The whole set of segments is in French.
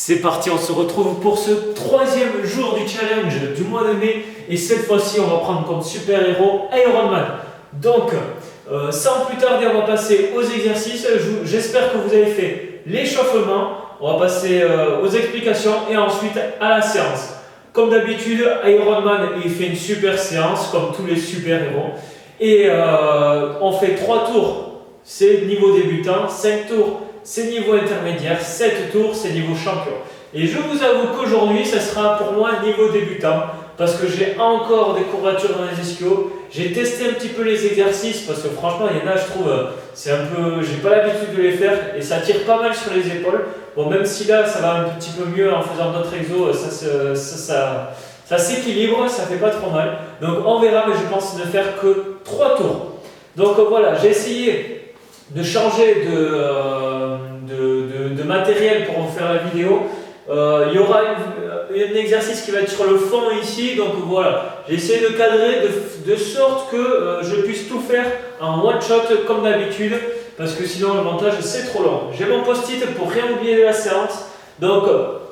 C'est parti, on se retrouve pour ce troisième jour du challenge du mois de mai et cette fois-ci on va prendre comme super-héros Iron Man. Donc sans plus tarder on va passer aux exercices. J'espère que vous avez fait l'échauffement. On va passer aux explications et ensuite à la séance. Comme d'habitude, Iron Man il fait une super séance comme tous les super-héros. Et on fait 3 tours, c'est niveau débutant, 5 tours c'est niveau intermédiaire, 7 tours c'est niveau champion. Et je vous avoue qu'aujourd'hui ça sera pour moi niveau débutant parce que j'ai encore des courbatures dans les ischios. J'ai testé un petit peu les exercices parce que franchement il y en a je trouve c'est un peu, j'ai pas l'habitude de les faire et ça tire pas mal sur les épaules. Bon, même si là ça va un petit peu mieux en faisant d'autres exos, ça s'équilibre, ça fait pas trop mal. Donc on verra, mais je pense ne faire que 3 tours. Donc voilà, j'ai essayé de changer de matériel pour en faire la vidéo. Il y aura un exercice qui va être sur le fond ici, donc voilà, j'ai essayé de cadrer de sorte que je puisse tout faire en one shot comme d'habitude, parce que sinon le montage c'est trop long. J'ai mon post-it pour rien oublier de la séance, donc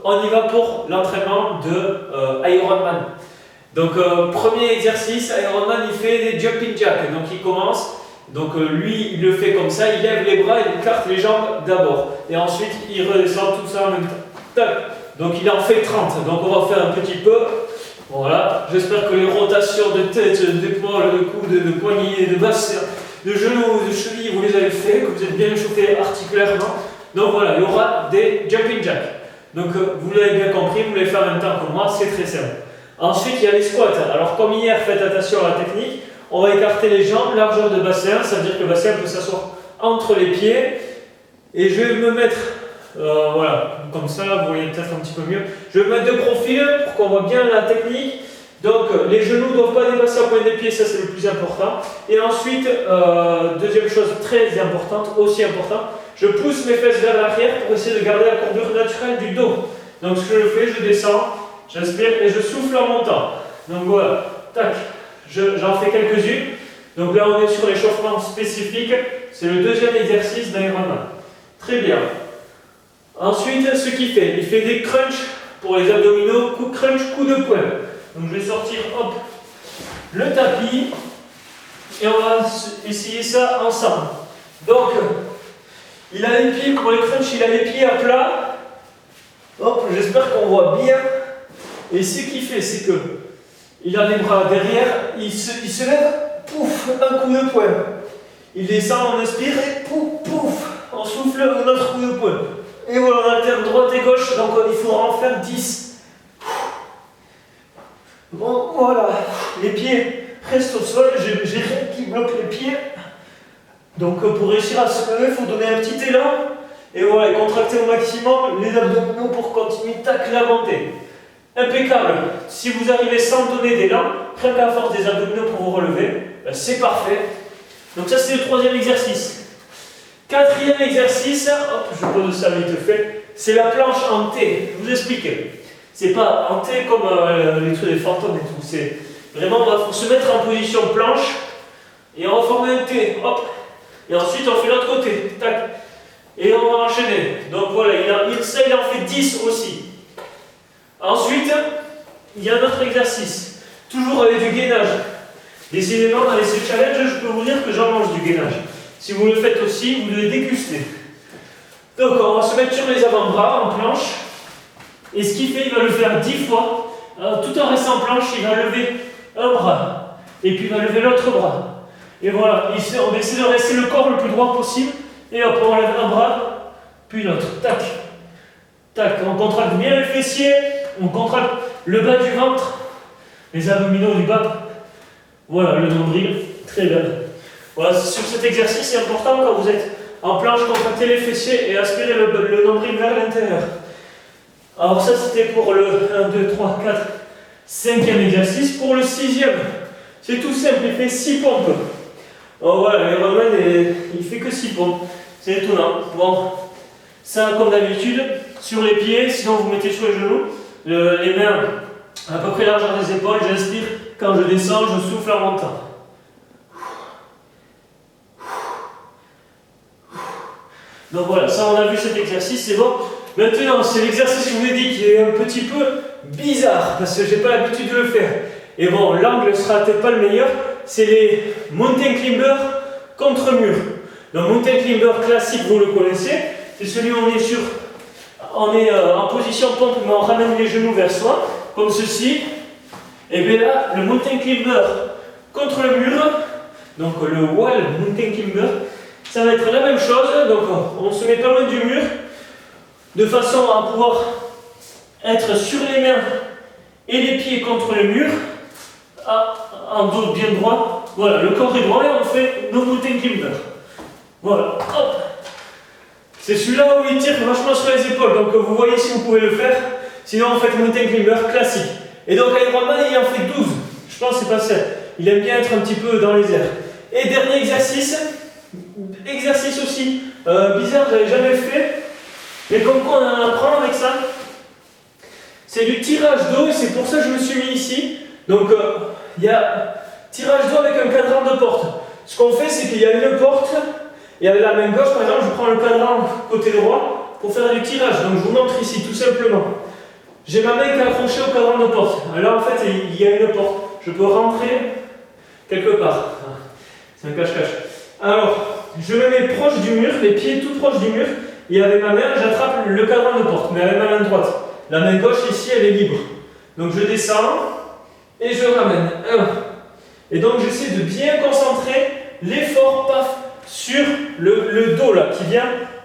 on y va pour l'entraînement de Iron Man. Donc premier exercice, Iron Man il fait des jumping jacks, donc il commence. Donc lui, il le fait comme ça, il lève les bras, il écarte les jambes d'abord. Et ensuite, il redescend tout ça en même temps. Tac. Donc il en fait 30. Donc on va faire un petit peu. Voilà. J'espère que les rotations de tête, d'épaule, de coude, de poignet, de bassin, de genoux, de chevilles, vous les avez fait, que vous êtes bien échauffé articulairement. Donc voilà, il y aura des jumping jacks. Donc vous l'avez bien compris, vous les faites en même temps que moi, c'est très simple. Ensuite, il y a les squats. Alors comme hier, faites attention à la technique. On va écarter les jambes, largeur de bassin, ça veut dire que le bassin peut s'asseoir entre les pieds. Et je vais me mettre, voilà, comme ça, vous voyez peut-être un petit peu mieux. Je vais me mettre de profil pour qu'on voit bien la technique. Donc les genoux ne doivent pas dépasser la pointe des pieds, ça c'est le plus important. Et ensuite, deuxième chose très importante, aussi importante, je pousse mes fesses vers l'arrière pour essayer de garder la courbure naturelle du dos. Donc ce que je fais, je descends, j'inspire et je souffle en montant. Donc voilà, tac. J'en fais quelques-unes. Donc là, on est sur l'échauffement spécifique. C'est le deuxième exercice d'Iron Man. Très bien. Ensuite, ce qu'il fait, il fait des crunchs pour les abdominaux, crunch, coup de poing. Donc je vais sortir, hop, le tapis et on va essayer ça ensemble. Donc, il a les pieds pour les crunchs, il a les pieds à plat. Hop, j'espère qu'on voit bien. Et ce qu'il fait, c'est que il a les bras derrière, il se lève, pouf, un coup de poing. Il descend, on inspire et pouf, pouf, on souffle un autre coup de poing. Et voilà, on alterne droite et gauche, donc il faudra en faire 10. Bon, voilà, les pieds restent au sol, j'ai rien qui bloque les pieds. Donc pour réussir à se lever, il faut donner un petit élan. Et voilà, contracter au maximum les abdominaux pour continuer, tac, la montée. Impeccable. Si vous arrivez sans donner d'élan, rien qu'à force des abdominaux pour vous relever, ben c'est parfait. Donc ça c'est le troisième exercice. Quatrième exercice, hop, je pose ça vite fait, c'est la planche en T. Je vous explique. C'est pas en T comme les trucs des fantômes et tout. C'est vraiment, on va se mettre en position planche et on va former un T. Hop. Et ensuite on fait l'autre côté. Tac. Et on va enchaîner. Donc voilà, il en fait 10 aussi. Ensuite, il y a un autre exercice, toujours avec du gainage. Décidément, dans ces challenges, je peux vous dire que j'en mange du gainage. Si vous le faites aussi, vous devez déguster. Donc, on va se mettre sur les avant-bras en planche. Et ce qu'il fait, il va le faire 10 fois. Alors, tout en restant en planche, il va lever un bras. Et puis, il va lever l'autre bras. Et voilà, on va essayer de rester le corps le plus droit possible. Et hop, on lève un bras, puis l'autre. Tac. Tac, on contracte bien les fessiers. On contracte le bas du ventre, les abdominaux du bas. Voilà, le nombril, très bien. Voilà, sur cet exercice, c'est important quand vous êtes en planche, contractez les fessiers et aspirez le nombril vers l'intérieur. Alors ça, c'était pour le 1, 2, 3, 4, 5e exercice. Pour le 6e, c'est tout simple, il fait 6 pompes. Alors voilà, Iron Man, il fait que 6 pompes. C'est étonnant. Bon, ça, comme d'habitude, sur les pieds, sinon vous mettez sur les genoux. Les mains à peu près largeur des épaules, j'inspire, quand je descends, je souffle en montant. Donc voilà, ça on a vu cet exercice, c'est bon. maintenant c'est l'exercice que je vous ai dit qui est un petit peu bizarre parce que j'ai pas l'habitude de le faire. Et bon, l'angle sera peut-être pas le meilleur, c'est les mountain climbers contre mur. Le mountain climber classique, vous le connaissez, c'est celui où on est en position pompe mais on ramène les genoux vers soi, comme ceci. Et bien là, le mountain climber contre le mur, donc le wall mountain climber, ça va être la même chose. Donc on se met pas loin du mur, de façon à pouvoir être sur les mains et les pieds contre le mur, en dos bien droit. Voilà, le corps est droit et on fait nos mountain climbers. Voilà, hop. C'est celui-là où il tire vachement sur les épaules, donc vous voyez si vous pouvez le faire. Sinon, on fait le mountain climber classique. Et donc, Ironman, il en fait 12. Je pense que c'est pas 7. Il aime bien être un petit peu dans les airs. Et dernier exercice aussi bizarre, je n'avais jamais fait. Mais comme quoi, on en apprend avec ça. C'est du tirage d'eau, et c'est pour ça que je me suis mis ici. Donc, il y a tirage d'eau avec un cadran de porte. Ce qu'on fait, c'est qu'il y a une porte. Et avec la main gauche, par exemple, je prends le cadran côté droit pour faire du tirage. Donc je vous montre ici, tout simplement. J'ai ma main qui est accrochée au cadran de porte. Alors en fait, il y a une porte. Je peux rentrer quelque part. C'est un cache-cache. Alors, je me mets proche du mur, les pieds tout proches du mur. Et avec ma main, j'attrape le cadran de porte, mais avec ma main droite. La main gauche, ici, elle est libre. Donc je descends et je ramène. Et donc j'essaie de bien concentrer l'effort, paf, sur le dos là, qui vient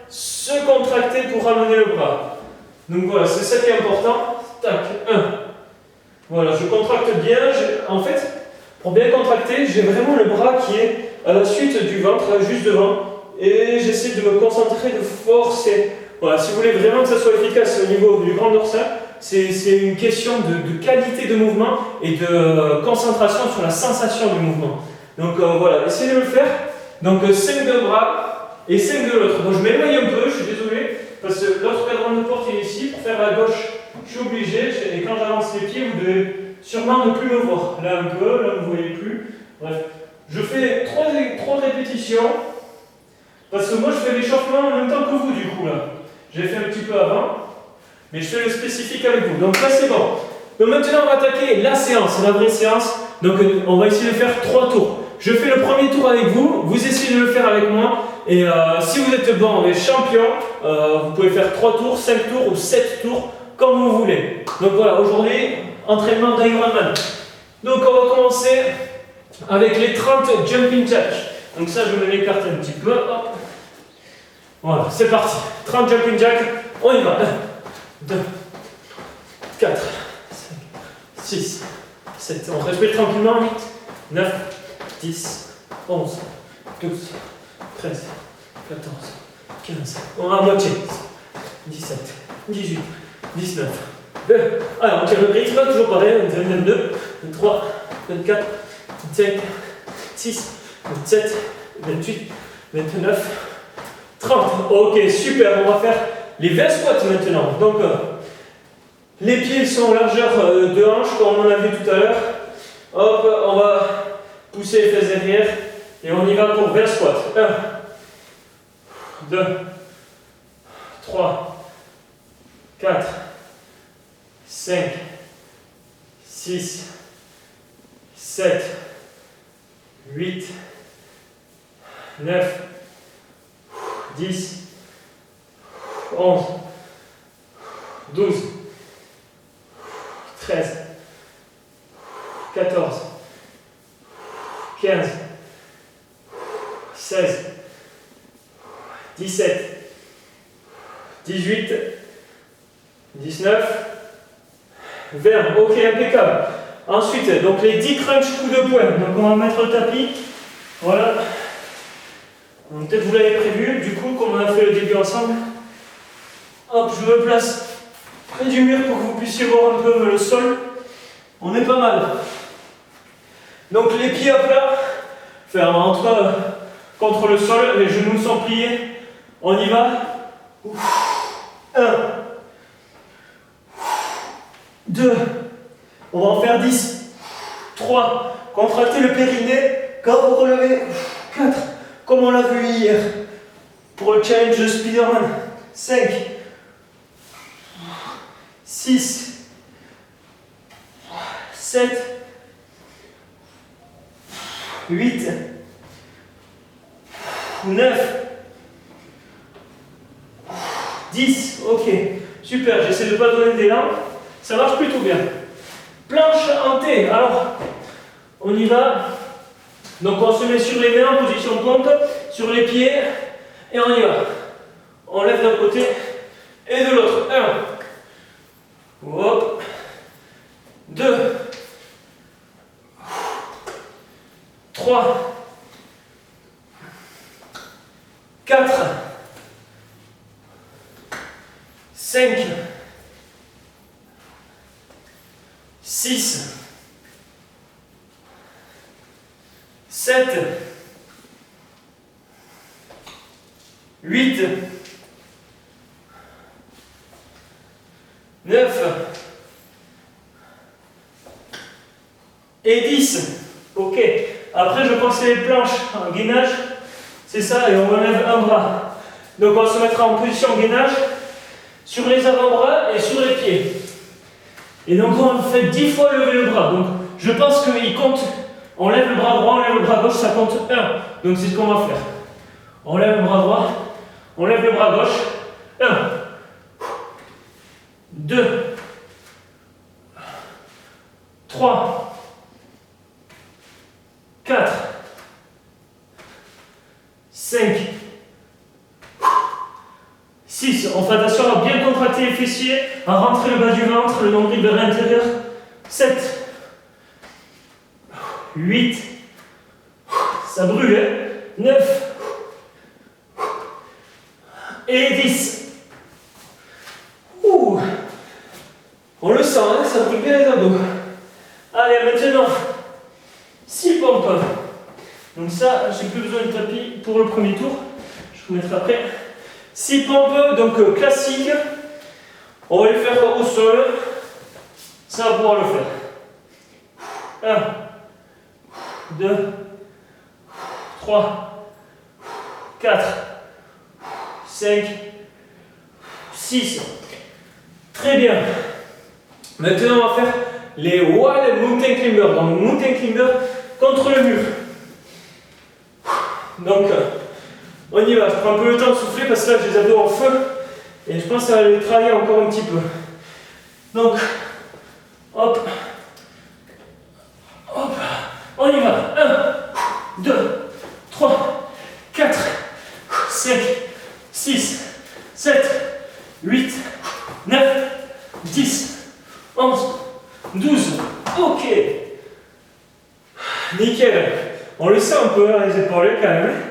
se contracter pour ramener le bras. Donc voilà, c'est ça qui est important. Tac, 1. Voilà, je contracte bien. En fait, pour bien contracter, j'ai vraiment le bras qui est à la suite du ventre, juste devant. Et j'essaie de me concentrer, de forcer. Voilà, si vous voulez vraiment que ça soit efficace au niveau du grand dorsal, c'est une question de qualité de mouvement et de concentration sur la sensation du mouvement. Donc voilà, essayez de le faire. Donc 5 de bras et 5 de l'autre. Donc je m'éloigne un peu, je suis désolé, parce que l'autre cadran de porte est ici. Pour faire la gauche, je suis obligé. Et quand j'avance les pieds, vous devez sûrement ne plus me voir. Là un peu, là vous ne voyez plus. Bref, je fais 3 répétitions. Parce que moi je fais l'échauffement en même temps que vous du coup là. J'ai fait un petit peu avant, mais je fais le spécifique avec vous. Donc là c'est bon. Donc maintenant on va attaquer la séance, la vraie séance. Donc on va essayer de faire 3 tours. Je fais le premier tour avec vous, vous essayez de le faire avec moi. Et si vous êtes bon et champion, vous pouvez faire 3 tours, 5 tours ou 7 tours, comme vous voulez. Donc voilà, aujourd'hui, entraînement d'Ironman. Donc on va commencer avec les 30 jumping jacks. Donc ça, je me l'écarte un petit peu. Hop. Voilà, c'est parti. 30 jumping jacks, on y va. 1, 2, 4, 5, 6, 7. On respire tranquillement. 8, 9, 10, 11, 12, 13, 14, 15. On va à moitié. 17, 18, 19, 20. Alors, on tire le rythme, toujours pareil. 22, 23, 24, 25, 26, 27, 28, 29, 30. Ok, super. On va faire les 20 squats maintenant. Donc, les pieds sont en largeur de hanche, comme on a vu tout à l'heure. Hop, on va pousser les fesses derrière. Et on y va pour 20 squats. 1, 2, 3, 4, 5, 6, 7, 8, 9, 10, 11, 12, 13, 14, 15, 16, 17, 18, 19, 20. Ok, impeccable. Ensuite, donc les 10 crunch coups de poing. Donc on va mettre le tapis. Voilà. Peut-être vous l'avez prévu. Du coup, comme on a fait le début ensemble, hop, je me place près du mur pour que vous puissiez voir un peu le sol. On est pas mal. Donc les pieds à plat, faire entre contre le sol, les genoux sont pliés. On y va. 1, 2, on va en faire 10. 3, contractez le périnée quand vous relevez. 4, comme on l'a vu hier pour le challenge de Spiderman. 5, 6, 7, 8, 9, 10, ok, super, j'essaie de ne pas donner d'élan, ça marche plutôt bien. Planche en T, alors, on y va, donc on se met sur les mains en position pompe, sur les pieds, et on y va. On lève d'un côté et de l'autre. 1, hop, 2, 3, 4, 5, 6, 7, 8, 9 et 10. Ok. Après, je pense que c'est les planches en gainage. C'est ça, et on relève un bras. Donc, on va se mettre en position gainage sur les avant-bras et sur les pieds. Et donc, on fait 10 fois lever le bras. Donc, je pense qu'il compte. On lève le bras droit, on lève le bras gauche, ça compte 1. Donc, c'est ce qu'on va faire. On lève le bras droit, on lève le bras gauche. 1, 2, 3, 4, 5, 6. On fait attention à bien contracter les fessiers, à rentrer le bas du ventre, le nombril vers l'intérieur. 7, 8, ça brûle, hein? 9 et 10. Ouh. On le sent, hein, ça brûle bien les abdos. Allez, maintenant, 6 pompes. Donc ça, j'ai plus besoin de tapis pour le premier tour. Je vous mettrai après. 6 pompes, donc classiques. On va les faire au sol. Ça va pouvoir le faire. 1, 2, 3, 4, 5, 6. Très bien. Maintenant, on va faire les wall mountain climber. Donc, mountain climber contre le mur. Donc, on y va. Je prends un peu le temps de souffler parce que là, j'ai les abdos en feu. Et je pense que ça va les travailler encore un petit peu. Donc, hop. Hop. On y va. 1, 2, 3, 4, 5, 6, 7, 8, 9, 10, 11, 12. Ok. Nickel. On le sent un peu hein, les épaules quand même.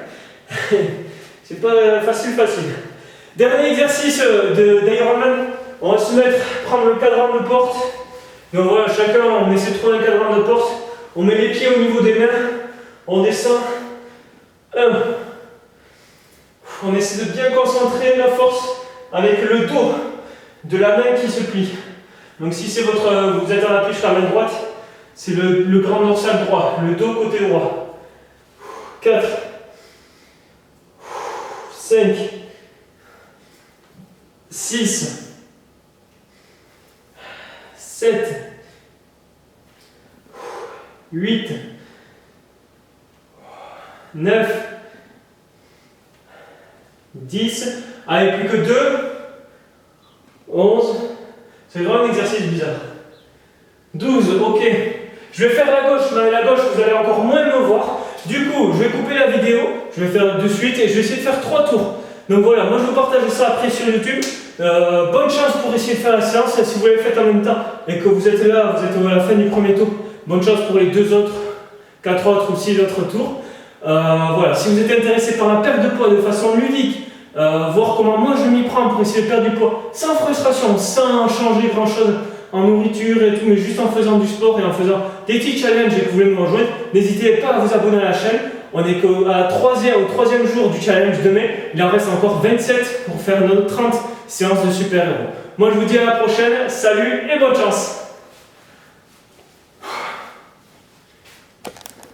C'est pas facile. Dernier exercice d'Ironman. On va se mettre, prendre le cadran de porte. Donc voilà, chacun on essaie de trouver un cadran de porte. On met les pieds au niveau des mains. On descend. 1. On essaie de bien concentrer la force avec le dos de la main qui se plie. Donc si c'est vous êtes en appui sur la main droite, c'est le grand dorsal droit, le dos côté droit. 4, 5, 6, 7, 8, 9, 10, allez, plus que 2, 11, c'est vraiment un exercice bizarre. 12, ok. Je vais faire la gauche, mais la gauche, vous allez encore moins me voir. Du coup, je vais couper la vidéo, je vais faire de suite et je vais essayer de faire 3 tours. Donc voilà, moi je vous partage ça après sur YouTube. Bonne chance pour essayer de faire la séance. Si vous l'avez faite en même temps et que vous êtes là, vous êtes à la fin du premier tour, bonne chance pour les 2 autres, 4 autres ou 6 autres tours. Voilà, si vous êtes intéressé par la perte de poids de façon ludique, voir comment moi je m'y prends pour essayer de perdre du poids sans frustration, sans changer grand chose en nourriture et tout, mais juste en faisant du sport et en faisant des petits challenges et que vous voulez me rejoindre, n'hésitez pas à vous abonner à la chaîne. On est au 3e jour du challenge demain. Il en reste encore 27 pour faire notre 30 séances de super-héros. Moi je vous dis à la prochaine, salut et bonne chance.